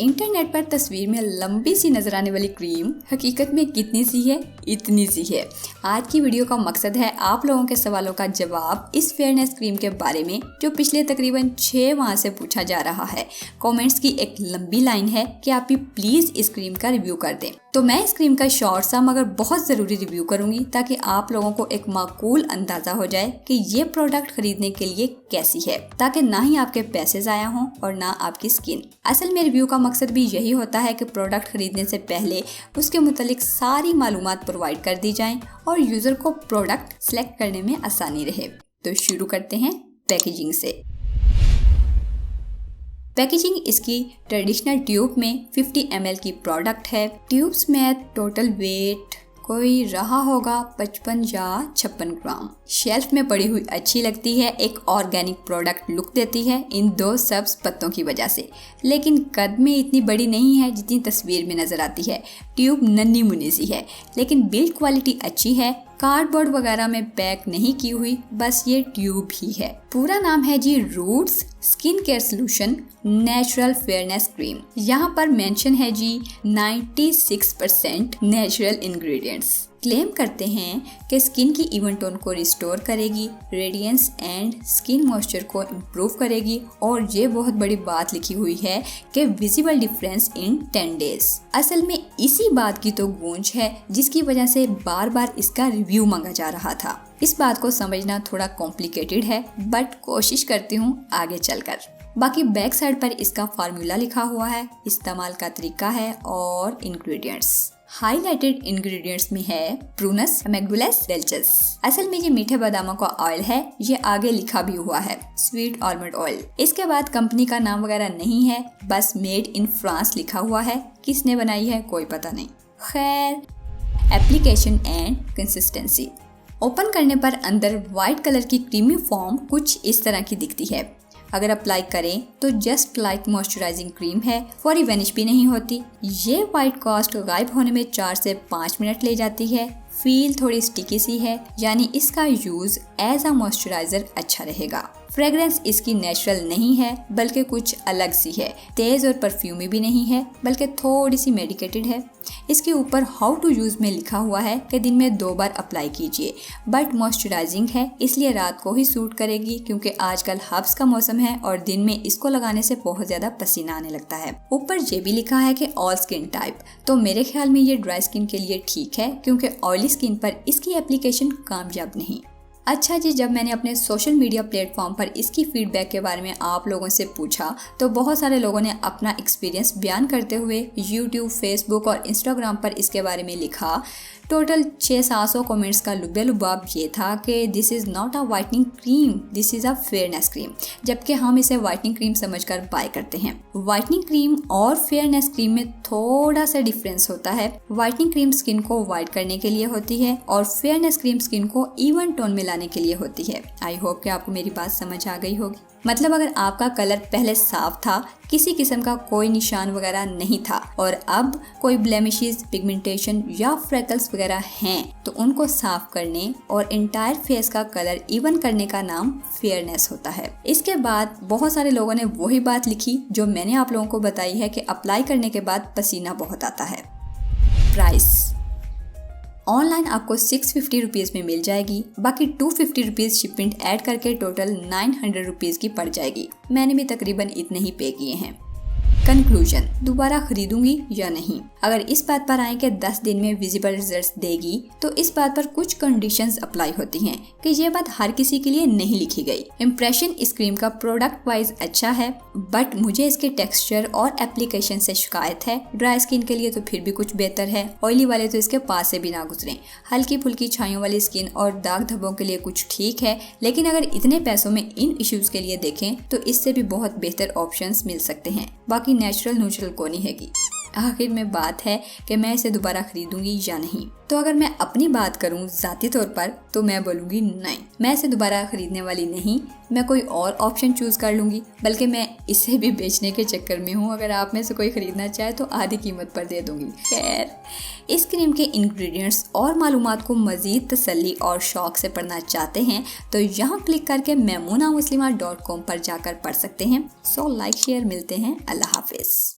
Internet पर तस्वीर में लंबी सी नजर आने वाली क्रीम हकीकत में कितनी सी है? इतनी सी है। आज की वीडियो का मकसद है आप लोगों के सवालों का जवाब इस फेयरनेस क्रीम के बारे में जो पिछले तकरीबन 6 माह से पूछा जा रहा है। कमेंट्स की एक लंबी लाइन है कि आप भी प्लीज इस क्रीम का रिव्यू कर दें। तो मैं इस क्रीम का शॉर्ट सा मगर बहुत जरूरी रिव्यू करूंगी ताकि आप लोगों को एक माकूल अंदाजा हो जाए कि ये प्रोडक्ट खरीदने के लिए कैसी है, ताकि ना ही आपके पैसे जाया हों और ना आपकी स्किन। असल में रिव्यू का मकसद भी यही होता है कि प्रोडक्ट खरीदने से पहले उसके मुतालिक सारी मालूमात प्रोवाइड कर दी जाएं और यूजर को प्रोडक्ट सिलेक्ट करने में आसानी रहे। तो शुरू करते हैं पैकेजिंग से। पैकेजिंग इसकी ट्रेडिशनल ट्यूब में 50 ml की प्रोडक्ट है। ट्यूब्स में टोटल वेट कोई रहा होगा 55 या 56 ग्राम। शेल्फ में पड़ी हुई अच्छी लगती है, एक ऑर्गेनिक प्रोडक्ट लुक देती है इन 2 सब्ज पत्तों की वजह से, लेकिन कद में इतनी बड़ी नहीं है जितनी तस्वीर में नजर आती है। ट्यूब नन्ही मुन्नी सी है लेकिन बिल्ड क्वालिटी अच्छी है, कार्डबोर्ड वगैरह में पैक नहीं की हुई, बस ये ट्यूब ही है। पूरा नाम है जी Roots skin care solution natural fairness cream. यहाँ पर मेंशन है जी 96% नेचुरल इंग्रेडिएंट्स। क्लेम करते हैं कि स्किन की इवन टोन को रिस्टोर करेगी, रेडियंस एंड स्किन मॉइस्चर को इम्प्रूव करेगी और ये बहुत बड़ी बात लिखी हुई है कि विजिबल डिफरेंस इन 10 डेज। असल में इसी बात की तो गूंज है जिसकी वजह से बार बार इसका रिव्यू मांगा जा रहा था। इस बात को समझना थोड़ा कॉम्प्लिकेटेड है बट कोशिश करती हूँ आगे चलकर। बाकी बैक साइड पर इसका फार्मूला लिखा हुआ है, इस्तेमाल का तरीका है और इंग्रेडिएंट्स। हाईलाइटेड इंग्रेडिएंट्स में है प्रूनस मैगुलेस डेल्चस। असल में ये मीठे बादामों का ऑयल है, ये आगे लिखा भी हुआ है स्वीट आलमंड ऑयल। इसके बाद कंपनी का नाम वगैरह नहीं है, बस मेड इन फ्रांस लिखा हुआ है। किसने बनाई है कोई पता नहीं। खैर, एप्लीकेशन एंड कंसिस्टेंसी। ओपन करने पर अंदर व्हाइट कलर की क्रीमी फॉर्म कुछ इस तरह की दिखती है। अगर अप्लाई करें तो जस्ट लाइक मॉइस्चराइजिंग क्रीम है, फौरी वैनिश भी नहीं होती। ये व्हाइट कास्ट गायब होने में 4 से 5 मिनट ले जाती है। फील थोड़ी स्टिकी सी है, यानी इसका यूज एज अ मॉइस्चराइजर अच्छा रहेगा। फ्रेग्रेंस इसकी नेचुरल नहीं है बल्कि कुछ अलग सी है, तेज और परफ्यूमी भी नहीं है बल्कि थोड़ी सी मेडिकेटेड है। इसके ऊपर हाउ टू यूज में लिखा हुआ है कि दिन में 2 बार अप्लाई कीजिए, बट मॉइस्चराइजिंग है इसलिए रात को ही सूट करेगी क्योंकि आजकल हब्स का मौसम है और दिन में इसको लगाने से बहुत ज्यादा पसीना आने लगता है। ऊपर ये भी लिखा है कि ऑल स्किन टाइप, तो मेरे ख्याल में ये ड्राई स्किन के लिए ठीक है क्योंकि ऑयली स्किन पर इसकी एप्लीकेशन कामयाब नहीं। अच्छा जी, जब मैंने अपने सोशल मीडिया प्लेटफॉर्म पर इसकी फीडबैक के बारे में आप लोगों से पूछा तो बहुत सारे लोगों ने अपना एक्सपीरियंस बयान करते हुए यूट्यूब, फेसबुक और इंस्टाग्राम पर इसके बारे में लिखा। टोटल 600-700 कमेंट्स का लुबाब ये था कि this is not a whitening cream, this is a fairness cream, जबकि हम इसे वाइटनिंग क्रीम समझकर बाय करते हैं। वाइटनिंग क्रीम और फेयरनेस क्रीम में थोड़ा सा डिफरेंस होता है। वाइटनिंग क्रीम स्किन को वाइट करने के लिए होती है और फेयरनेस क्रीम स्किन को इवन टोन में लाने के लिए होती है। आई होप कि आपको मेरी बात समझ आ गई होगी। मतलब अगर आपका कलर पहले साफ था, किसी किस्म का कोई निशान वगैरह नहीं था और अब कोई ब्लेमिशेस, पिगमेंटेशन या फ्रेकल्स वगैरह हैं, तो उनको साफ करने और इंटायर फेस का कलर इवन करने का नाम फेयरनेस होता है। इसके बाद बहुत सारे लोगों ने वही बात लिखी जो मैंने आप लोगों को बताई है कि अप्लाई करने के बाद पसीना बहुत आता है। प्राइस ऑनलाइन आपको 650 रुपीज़ में मिल जाएगी, बाकी 250 रुपीज़ शिपमेंट ऐड करके टोटल 900 रुपीज़ की पड़ जाएगी। मैंने भी तकरीबन इतने ही पे किए हैं। कंक्लूजन, दोबारा खरीदूंगी या नहीं? अगर इस बात पर आए कि 10 दिन में विजिबल रिजल्ट्स देगी तो इस बात पर कुछ कंडीशंस अप्लाई होती हैं कि ये बात हर किसी के लिए नहीं लिखी गई। इम्प्रेशन इस क्रीम का प्रोडक्ट वाइज अच्छा है बट मुझे इसके टेक्सचर और एप्लीकेशन से शिकायत है। ड्राई स्किन के लिए तो फिर भी कुछ बेहतर है, ऑयली वाले तो इसके पास से भी ना गुजरें। हल्की फुल्की छाइयों वाली स्किन और दाग धब्बों के लिए कुछ ठीक है, लेकिन अगर इतने पैसों में इन इश्यूज के लिए देखें तो इससे भी बहुत बेहतर ऑप्शंस मिल सकते हैं। बाकी नेचुरल न्यूट्रल को नहीं हैगी। आखिर में बात है कि मैं इसे दोबारा खरीदूंगी या नहीं। तो अगर मैं अपनी बात करूं ज़ाती तौर पर तो मैं बोलूँगी नहीं, मैं इसे दोबारा खरीदने वाली नहीं। मैं कोई और ऑप्शन चूज़ कर लूँगी, बल्कि मैं इसे भी बेचने के चक्कर में हूँ। अगर आप में से कोई ख़रीदना चाहे तो आधी कीमत पर दे दूँगी। खैर, इस क्रीम के इंग्रेडिएंट्स और मालूमात को मज़ीद तसल्ली और शौक़ से पढ़ना चाहते हैं तो यहाँ क्लिक करके memunahmuslima.com पर जाकर पढ़ सकते हैं। सो लाइक शेयर, मिलते हैं। अल्लाह हाफिज़।